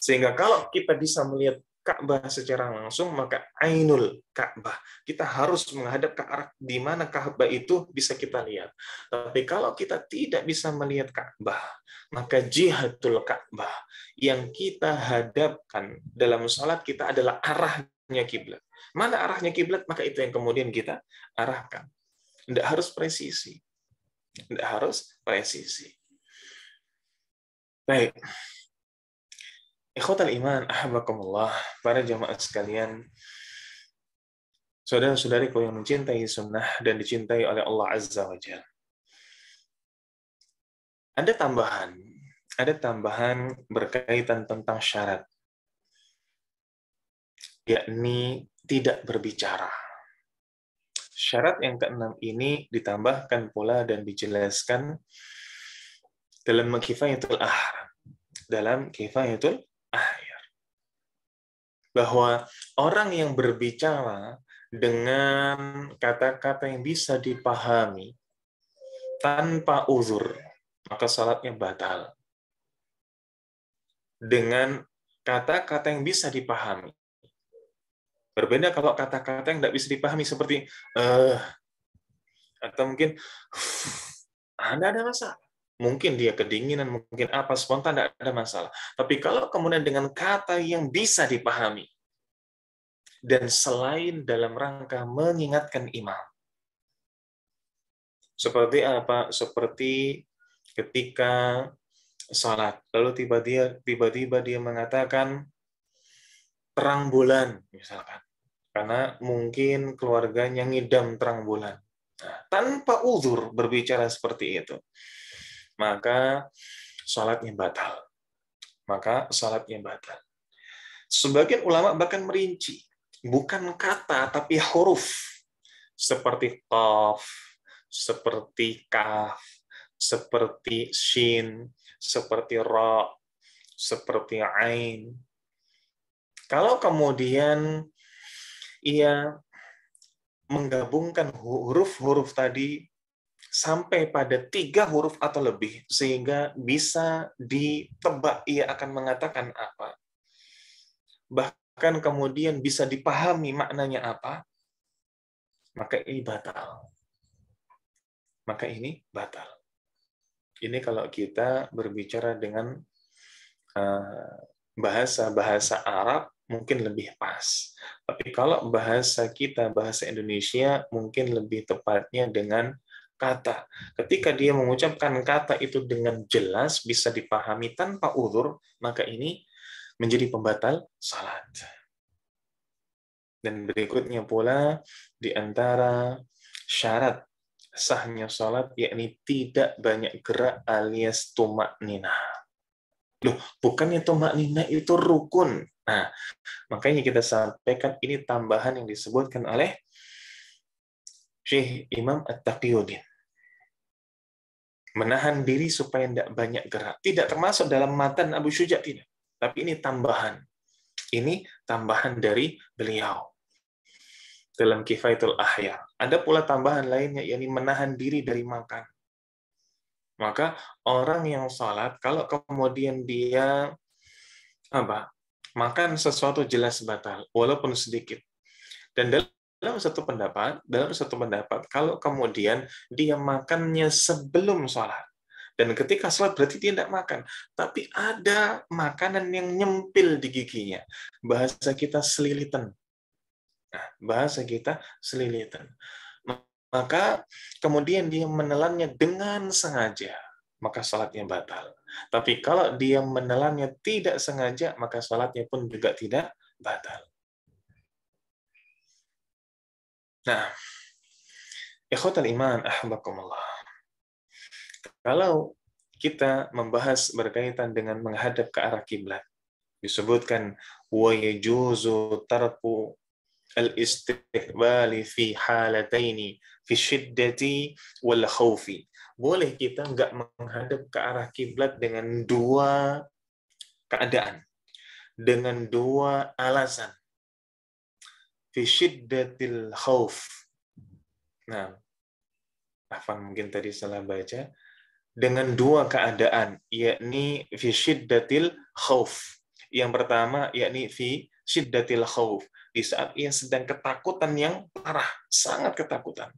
Sehingga kalau kita bisa melihat Ka'bah secara langsung, maka ainul Ka'bah. Kita harus menghadap ke arah di mana Ka'bah itu bisa kita lihat. Tapi kalau kita tidak bisa melihat Ka'bah, maka jihatul Ka'bah yang kita hadapkan dalam salat kita adalah arahnya kiblat. Mana arahnya kiblat, maka itu yang kemudian kita arahkan. Tidak harus presisi. Tidak harus presisi. Baik. Ikhwatal iman, ahabakumullah, para jamaah sekalian, saudara-saudariku yang mencintai sunnah dan dicintai oleh Allah Azza wa Jalla. Ada tambahan berkaitan tentang syarat, yakni tidak berbicara. Syarat yang keenam ini ditambahkan pula dan dijelaskan dalam Kifayatul Ahram, dalam Kifayatul Ahram, bahwa orang yang berbicara dengan kata-kata yang bisa dipahami tanpa uzur, maka salatnya batal. Dengan kata-kata yang bisa dipahami. Berbeda kalau kata-kata yang tidak bisa dipahami seperti atau mungkin tidak ada masalah. Mungkin dia kedinginan, mungkin apa, spontan, tidak ada masalah. Tapi kalau kemudian dengan kata yang bisa dipahami, dan selain dalam rangka mengingatkan imam. Seperti apa? Seperti ketika salat, lalu tiba-tiba dia mengatakan terang bulan, misalkan. Karena mungkin keluarganya ngidam terang bulan. Nah, tanpa uzur berbicara seperti itu, maka salatnya batal. Sebagian ulama bahkan merinci, bukan kata tapi huruf, seperti qaf, seperti kaf, seperti shin, seperti ra, seperti ain. Kalau kemudian ia menggabungkan huruf-huruf tadi sampai pada 3 huruf atau lebih, sehingga bisa ditebak ia akan mengatakan apa, bahkan kemudian bisa dipahami maknanya apa, maka ini batal. Ini kalau kita berbicara dengan bahasa Arab mungkin lebih pas. Tapi kalau bahasa kita, bahasa Indonesia, mungkin lebih tepatnya dengan kata. Ketika dia mengucapkan kata itu dengan jelas, bisa dipahami tanpa uzur, maka ini menjadi pembatal salat. Dan berikutnya pula, di antara syarat sahnya salat, yakni tidak banyak gerak alias tumakninah. Loh, bukannya tumakninah itu rukun. Nah, makanya kita sampaikan ini tambahan yang disebutkan oleh Syekh Imam At-Taqiyuddin. Menahan diri supaya tidak banyak gerak. Tidak termasuk dalam matan Abu Syuja', tidak. Tapi ini tambahan. Ini tambahan dari beliau. Dalam Kifayatul Ahya. Ada pula tambahan lainnya, yakni menahan diri dari makan. Maka orang yang salat, kalau kemudian dia makan sesuatu jelas batal, walaupun sedikit. Dan dalam satu pendapat, kalau kemudian dia makannya sebelum sholat, dan ketika sholat berarti dia tidak makan, tapi ada makanan yang nyempil di giginya. Bahasa kita selilitan. Maka kemudian dia menelannya dengan sengaja, maka salatnya batal. Tapi kalau dia menelannya tidak sengaja, maka salatnya pun juga tidak batal. Nah, ikhwatal iman, ahbakumullah. Kalau kita membahas berkaitan dengan menghadap ke arah kiblat, disebutkan wa yajuzu tarku al-istiqbali fi halataini fi syiddati wal khaufi. Boleh kita enggak menghadap ke arah kiblat dengan 2 keadaan, dengan 2 alasan. Fi syiddatil khauf. Nah, mungkin tadi salah baca. Dengan 2 keadaan, yakni fi syiddatil khauf. Yang pertama yakni fi syiddatil khauf, di saat ia sedang ketakutan yang parah, sangat ketakutan.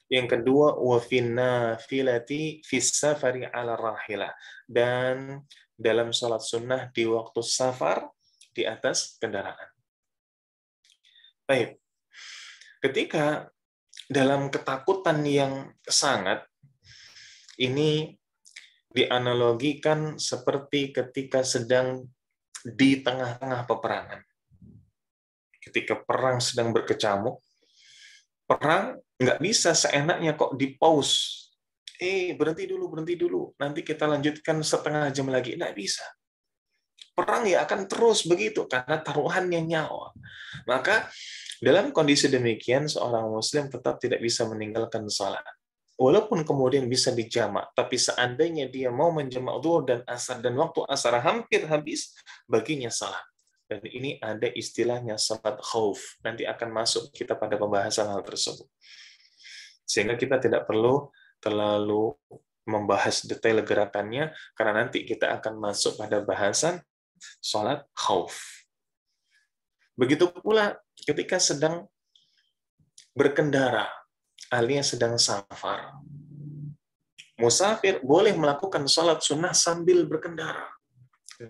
Yang kedua, wa finna filati fis safari ala rahilah, dan dalam salat sunnah di waktu safar di atas kendaraan. Baik. Ketika dalam ketakutan yang sangat, ini dianalogikan seperti ketika sedang di tengah-tengah peperangan. Ketika perang sedang berkecamuk, perang nggak bisa seenaknya kok di pause. Berhenti dulu, nanti kita lanjutkan setengah jam lagi. Nggak bisa. Perang ya akan terus begitu, karena taruhannya nyawa. Maka dalam kondisi demikian, seorang muslim tetap tidak bisa meninggalkan salat. Walaupun kemudian bisa dijamak, tapi seandainya dia mau menjamak zuhur dan asar, dan waktu asar hampir habis, baginya salat. Dan ini ada istilahnya salat khauf. Nanti akan masuk kita pada pembahasan hal tersebut. Sehingga kita tidak perlu terlalu membahas detail gerakannya, karena nanti kita akan masuk pada bahasan salat khauf. Begitu pula ketika sedang berkendara, alias sedang safar. Musafir boleh melakukan salat sunnah sambil berkendara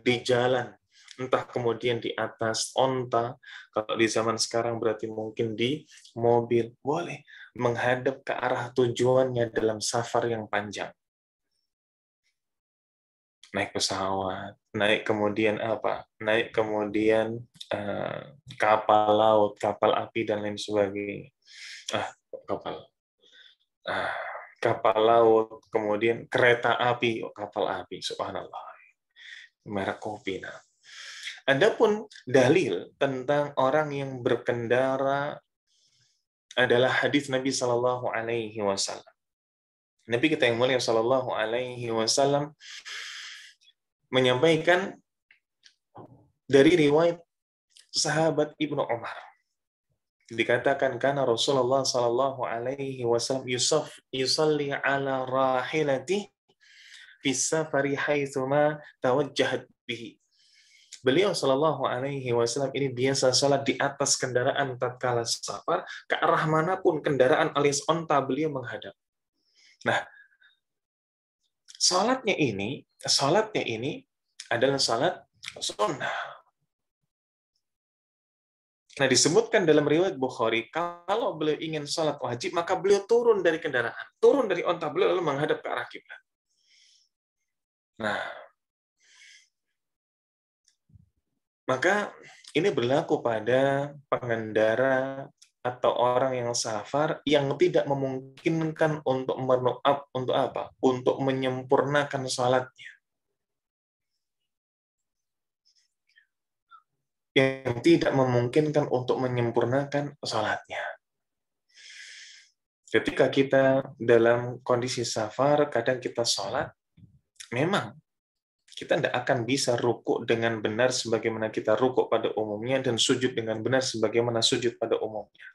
di jalan, entah kemudian di atas onta, kalau di zaman sekarang berarti mungkin di mobil, boleh menghadap ke arah tujuannya dalam safar yang panjang. Naik pesawat, naik kemudian kapal laut, kapal api, dan lain sebagainya. Kapal laut, kemudian kereta api, kapal api, subhanallah, merek kopi. Adapun dalil tentang orang yang berkendara adalah hadis Nabi Shallallahu Alaihi Wasallam. Nabi kita yang mulia Shallallahu Alaihi Wasallam menyampaikan dari riwayat sahabat Ibnu Umar. Dikatakan karena Rasulullah Shallallahu Alaihi Wasallam yusalli ala rahilati fi safari haitsuma tawajjahat bihi. Beliau Shallallahu Alaihi Wasallam ini biasa salat di atas kendaraan tatkala safar, ke arah manapun kendaraan alias onta beliau menghadap. Nah, salatnya ini adalah salat sunnah. Nah, disebutkan dalam riwayat Bukhari, kalau beliau ingin salat wajib, maka beliau turun dari kendaraan, turun dari onta beliau lalu menghadap ke arah kiblat. Nah, maka ini berlaku pada pengendara atau orang yang safar yang tidak memungkinkan untuk untuk apa? Untuk menyempurnakan salatnya. Yang tidak memungkinkan untuk menyempurnakan salatnya. Ketika kita dalam kondisi safar, kadang kita salat, memang kita tidak akan bisa rukuk dengan benar sebagaimana kita rukuk pada umumnya, dan sujud dengan benar sebagaimana sujud pada umumnya.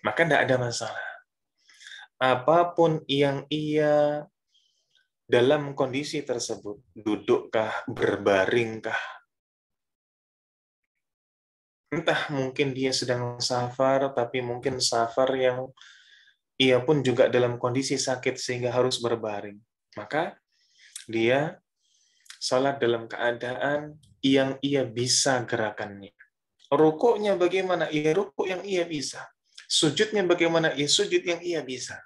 Maka tidak ada masalah. Apapun yang ia dalam kondisi tersebut, dudukkah, berbaringkah, entah mungkin dia sedang safar, tapi mungkin safar yang ia pun juga dalam kondisi sakit sehingga harus berbaring. Maka dia salat dalam keadaan yang ia bisa gerakannya. Rukuknya bagaimana? Ya rukuk yang ia bisa. Sujudnya bagaimana? Ya sujud yang ia bisa.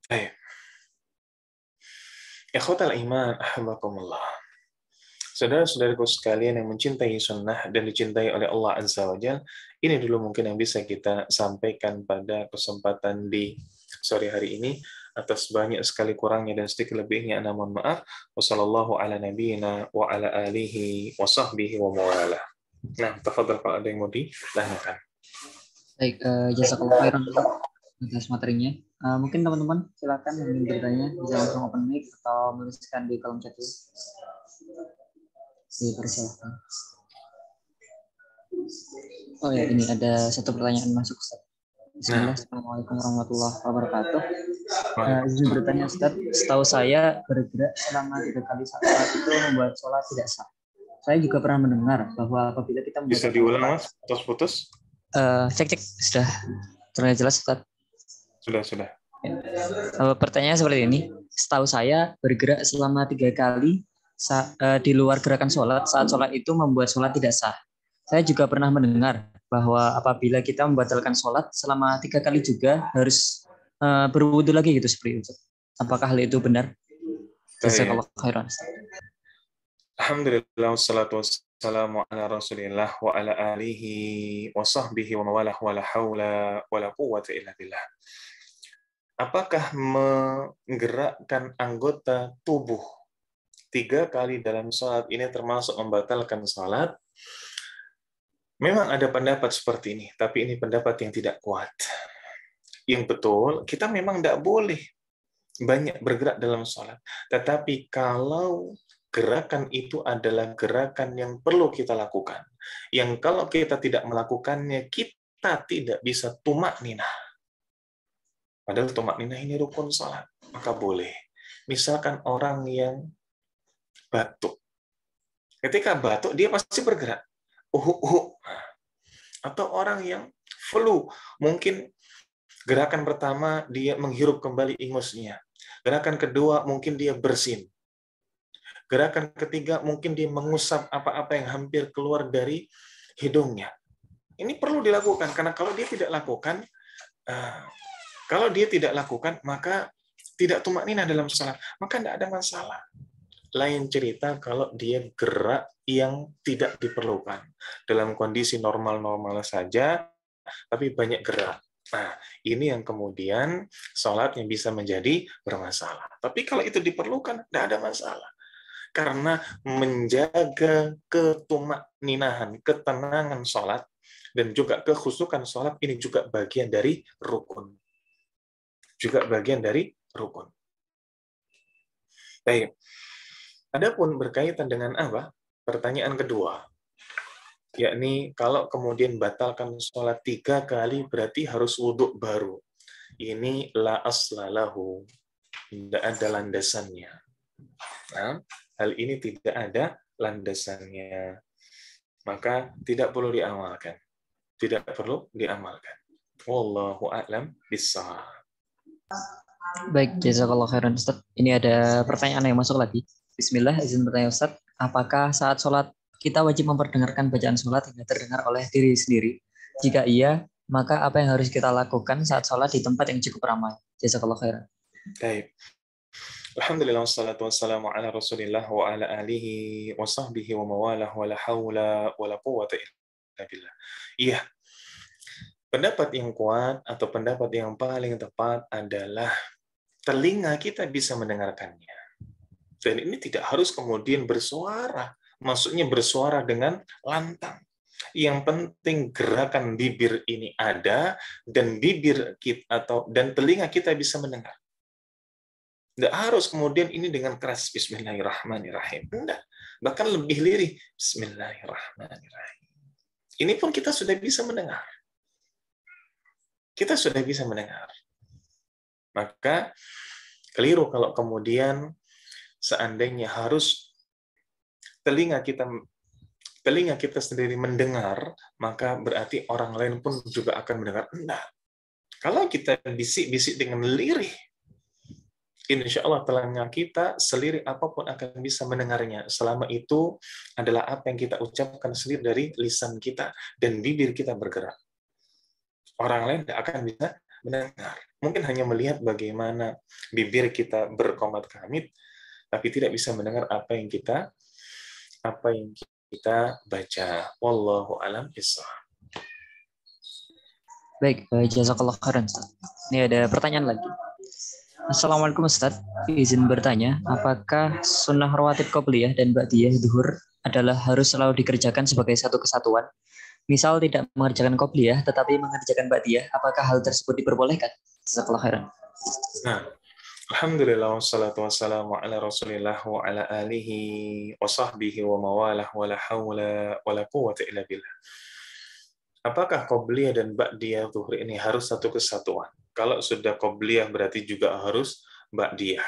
Baik. Ikhwatal iman, ahbakumullah. Saudara-saudaraku sekalian yang mencintai sunnah dan dicintai oleh Allah Azza wa Jalla, ini dulu mungkin yang bisa kita sampaikan pada kesempatan di sore hari ini. Atas banyak sekali kurangnya dan sedikit lebihnya, namun maaf. Wassallallahu ala nabiyyina wa ala alihi wa sahbihi wa mawala. Nah, tafadhal kalau ada yang mau ditanyakan. Baik, jazakallahu khairan atas materinya. Mungkin teman-teman silakan yang ingin bertanya bisa langsung open mic atau menuliskan di kolom chat. Dipersilakan. Oh ya, ini ada satu pertanyaan masuk, Ustaz. Bismillah, Assalamualaikum warahmatullahi wabarakatuh. Izin bertanya, Ustaz, setahu saya bergerak selama 3 kali salat itu membuat sholat tidak sah. Saya juga pernah mendengar bahwa apabila kita Bisa membatalkan diulang, sholat, Mas? Putus-putus? cek sudah terlihat jelas Ustaz. Sudah. Pertanyaannya seperti ini. Setahu saya bergerak selama 3 kali di luar gerakan sholat saat sholat itu membuat sholat tidak sah. Saya juga pernah mendengar bahwa apabila kita membatalkan sholat selama 3 kali juga harus berwudu lagi gitu seperti itu. Apakah hal itu benar? Baik. Jazakallah khairan. Alhamdulillah wassalatu wassalamu ala Rasulillah wa ala alihi wa sahbihi wa mawalah wa la haula wa la quwwata illa billah. Apakah menggerakkan anggota tubuh 3 kali dalam sholat ini termasuk membatalkan sholat? Memang ada pendapat seperti ini, tapi ini pendapat yang tidak kuat. Yang betul, kita memang tidak boleh banyak bergerak dalam sholat. Tetapi kalau gerakan itu adalah gerakan yang perlu kita lakukan, yang kalau kita tidak melakukannya, kita tidak bisa tumak ninah. Padahal tumak ninah ini rukun sholat, maka boleh. Misalkan orang yang batuk. Ketika batuk, dia pasti bergerak. Atau orang yang flu, mungkin gerakan pertama dia menghirup kembali ingusnya. Gerakan kedua mungkin dia bersin. Gerakan ketiga mungkin dia mengusap apa-apa yang hampir keluar dari hidungnya. Ini perlu dilakukan karena kalau dia tidak lakukan, maka tidak tumak ninah dalam salat, maka tidak ada masalah. Lain cerita kalau dia gerak yang tidak diperlukan. Dalam kondisi normal-normal saja, tapi banyak gerak. Nah, ini yang kemudian sholatnya bisa menjadi bermasalah. Tapi kalau itu diperlukan, tidak ada masalah. Karena menjaga ketumakninahan, ketenangan sholat, dan juga kekhusyukan sholat, ini juga bagian dari rukun. Baik. Adapun berkaitan dengan apa? Pertanyaan kedua. Yakni kalau kemudian batalkan sholat 3 kali berarti harus wudhu baru. Ini la aslalahu. Tidak ada landasannya. Nah, hal ini tidak ada landasannya. Maka tidak perlu diamalkan. Wallahu a'lam bishawab. Baik, jazakallah khairan Ustaz. Ini ada pertanyaan yang masuk lagi. Bismillah, izin bertanya Ustaz. Apakah saat sholat kita wajib memperdengarkan bacaan sholat hingga terdengar oleh diri sendiri? Jika iya, maka apa yang harus kita lakukan saat sholat di tempat yang cukup ramai? Jazakallah khairan. Baik. Alhamdulillah wassalatu wassalamu ala Rasulillah wa ala alihi wa sahbihi wa mawalah wa la haula wa la quwwata illa billah. Iya. Pendapat yang kuat atau pendapat yang paling tepat adalah telinga kita bisa mendengarkannya. Dan ini tidak harus kemudian bersuara. Maksudnya bersuara dengan lantang. Yang penting gerakan bibir ini ada dan bibir kita dan telinga kita bisa mendengar. Tidak harus kemudian ini dengan keras Bismillahirrahmanirrahim. Tidak. Bahkan lebih lirih Bismillahirrahmanirrahim. Ini pun kita sudah bisa mendengar. Maka keliru kalau kemudian seandainya harus telinga kita sendiri mendengar, maka berarti orang lain pun juga akan mendengar. Enggak. Kalau kita bisik-bisik dengan lirih, insya Allah telinga kita selirih apapun akan bisa mendengarnya. Selama itu adalah apa yang kita ucapkan sendiri dari lisan kita dan bibir kita bergerak. Orang lain tidak akan bisa mendengar. Mungkin hanya melihat bagaimana bibir kita berkomat kamit, tapi tidak bisa mendengar apa yang kita baca. Wallahu a'lam bishawab. Baik, jazakallah khairan Ustaz. Ini ada pertanyaan lagi. Assalamualaikum Ustaz. Izin bertanya, apakah sunnah rawatib qobliyah dan ba'diyah zuhur adalah harus selalu dikerjakan sebagai satu kesatuan? Misal tidak mengerjakan qobliyah tetapi mengerjakan ba'diyah, apakah hal tersebut diperbolehkan? Jazakallah khairan. Nah, alhamdulillah wassalatu wassalamu ala Rasulillah wa ala alihi wa sahbihi wa mawalah wa la haula wa la quwwata illa billah. Apakah qobliyah dan ba'diyah zuhur ini harus satu kesatuan? Kalau sudah qobliyah berarti juga harus ba'diyah.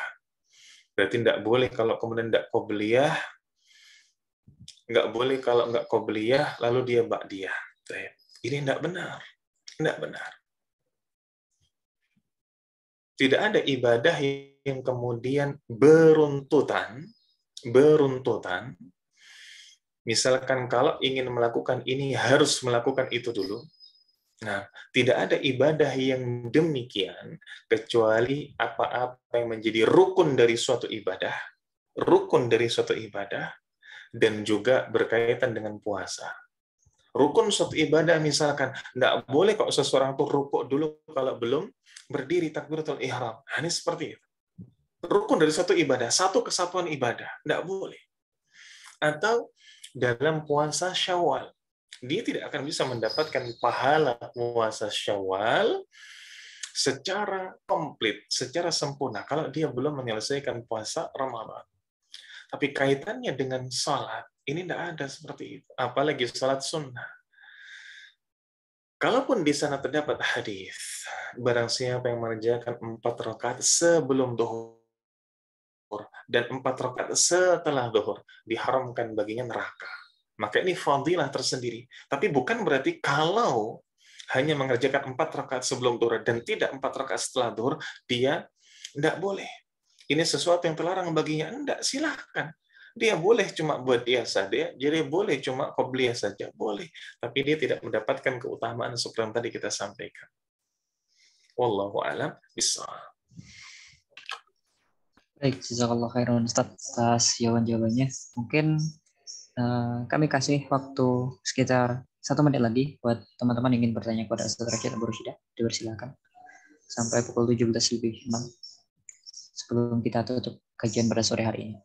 Berarti tidak boleh kalau kemudian tidak qobliyah Nggak boleh kalau nggak qobliyah, lalu dia ba'diyah. Ini nggak benar. Nggak benar. Tidak ada ibadah yang kemudian beruntutan, misalkan kalau ingin melakukan ini harus melakukan itu dulu. Nah, tidak ada ibadah yang demikian kecuali apa-apa yang menjadi rukun dari suatu ibadah, dan juga berkaitan dengan puasa. Rukun suatu ibadah misalkan, tidak boleh kok seseorang tuh rukuk dulu kalau belum berdiri takbiratul ihram. Nah, ini seperti itu. Rukun dari suatu ibadah, satu kesatuan ibadah, tidak boleh. Atau dalam puasa Syawal, dia tidak akan bisa mendapatkan pahala puasa Syawal secara komplit, secara sempurna kalau dia belum menyelesaikan puasa Ramadan. Tapi kaitannya dengan salat, ini tidak ada seperti itu. Apalagi salat sunnah. Kalaupun di sana terdapat hadis, barang siapa yang mengerjakan 4 rakaat sebelum duhur dan 4 rakaat setelah duhur, diharamkan baginya neraka. Maka ini fadilah tersendiri. Tapi bukan berarti kalau hanya mengerjakan 4 rakaat sebelum duhur dan tidak 4 rakaat setelah duhur, dia tidak boleh. Ini sesuatu yang terlarang baginya. Tidak, silahkan. Dia boleh cuma buat biasa, jadi boleh cuma qobliyah saja, boleh. Tapi dia tidak mendapatkan keutamaan seperti yang tadi kita sampaikan. Wallahu a'lam bishawab. Baik, jazakallah khairan Ustaz atas jawaban-jawabannya. Mungkin kami kasih waktu sekitar 1 menit lagi buat teman-teman yang ingin bertanya kepada Ustaz Rashid Abu Rashidah. Dipersilakan. Sampai pukul 17:06 sebelum kita tutup kajian pada sore hari ini.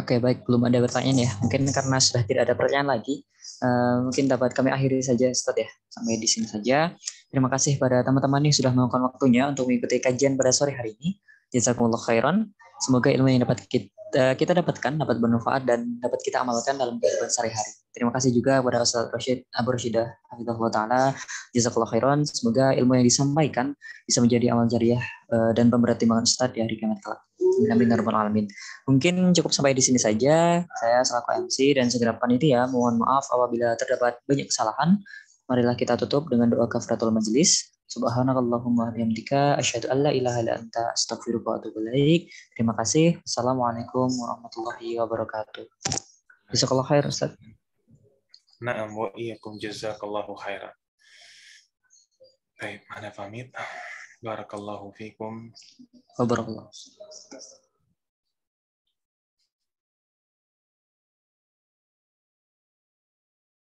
Oke, baik, belum ada pertanyaan ya. Mungkin karena sudah tidak ada pertanyaan lagi, mungkin dapat kami akhiri saja, Ustaz ya. Sampai di sini saja. Terima kasih pada teman-teman yang sudah meluangkan waktunya untuk mengikuti kajian pada sore hari ini. Jazakumullah khairan. Semoga ilmu yang dapat kita dapatkan dapat bermanfaat dan dapat kita amalkan dalam kehidupan sehari-hari. Terima kasih juga kepada Ustaz Rashid Abu Rashidah hafizahullah taala. Jazakallah khairan. Semoga ilmu yang disampaikan bisa menjadi amal jariah dan pemberat timbangan Ustaz di hari kiamat kelak. Amin ya rabbal alamin. Mungkin cukup sampai di sini saja. Saya selaku MC dan segenap panitia mohon maaf apabila terdapat banyak kesalahan. Marilah kita tutup dengan doa kafaratul majelis. Subhanakallahumma bihamdika asyhadu an la ilaha illa anta astaghfiruka wa atubu ilaik. Terima kasih. Assalamualaikum warahmatullahi wabarakatuh. Jazakallahu khair Ustaz. Na'am wa iyyakum jazakallahu khairan. Baik, mana pamit. Barakallahu fikum. Wa barakallahu.